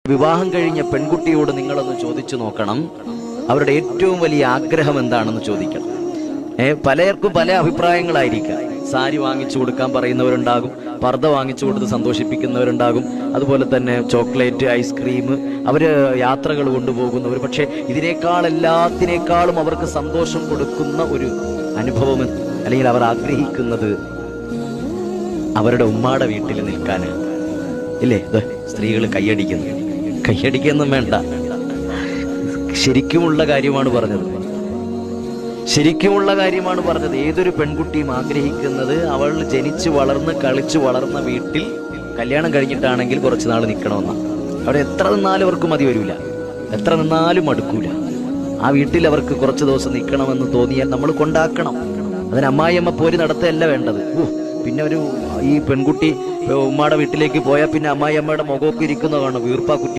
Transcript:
വിവാഹം കഴിഞ്ഞ പെൺകുട്ടിയോട് നിങ്ങളൊന്ന് ചോദിച്ചു നോക്കണം, അവരുടെ ഏറ്റവും വലിയ ആഗ്രഹം എന്താണെന്ന് ചോദിക്കണം. പലർക്കും പല അഭിപ്രായങ്ങളായിരിക്കാം. സാരി വാങ്ങിച്ചു കൊടുക്കാൻ പറയുന്നവരുണ്ടാകും, പർദ്ദ വാങ്ങിച്ചു കൊടുത്ത് സന്തോഷിപ്പിക്കുന്നവരുണ്ടാകും, അതുപോലെ തന്നെ ചോക്ലേറ്റ്, ഐസ്ക്രീം, അവര് യാത്രകൾ കൊണ്ടുപോകുന്നവർ. പക്ഷെ എല്ലാത്തിനേക്കാളും അവർക്ക് സന്തോഷം കൊടുക്കുന്ന ഒരു അനുഭവം അല്ലെങ്കിൽ അവർ ആഗ്രഹിക്കുന്നത് അവരുടെ ഉമ്മാടെ വീട്ടിൽ നിൽക്കാനാണ്. ഇല്ലേ? സ്ത്രീകൾ കയ്യടിക്കൊന്നും വേണ്ട, ശരിക്കുമുള്ള കാര്യമാണ് പറഞ്ഞത്. ഏതൊരു പെൺകുട്ടിയും ആഗ്രഹിക്കുന്നത് അവൾ ജനിച്ചു വളർന്ന് കളിച്ചു വളർന്ന വീട്ടിൽ കല്യാണം കഴിഞ്ഞിട്ടാണെങ്കിൽ കുറച്ചു നാൾ നിൽക്കണമെന്നാണ്. അവിടെ എത്ര നിന്നാലും അവർക്ക് മതി വരില്ല, എത്ര നിന്നാലും മടുക്കൂല. ആ വീട്ടിൽ അവർക്ക് കുറച്ച് ദിവസം നിൽക്കണമെന്ന് തോന്നിയാൽ നമ്മൾ കൊണ്ടാക്കണം. അതിന് അമ്മായിയമ്മ പോരി നടത്തുകയല്ല വേണ്ടത്. പിന്നെ ഈ പെൺകുട്ടി ഉമ്മാടെ വീട്ടിലേക്ക് പോയാൽ പിന്നെ അമ്മായിയമ്മയുടെ മുഖമൊക്കെ ഇരിക്കുന്ന കാണും, വീർപ്പാ കുറ്റി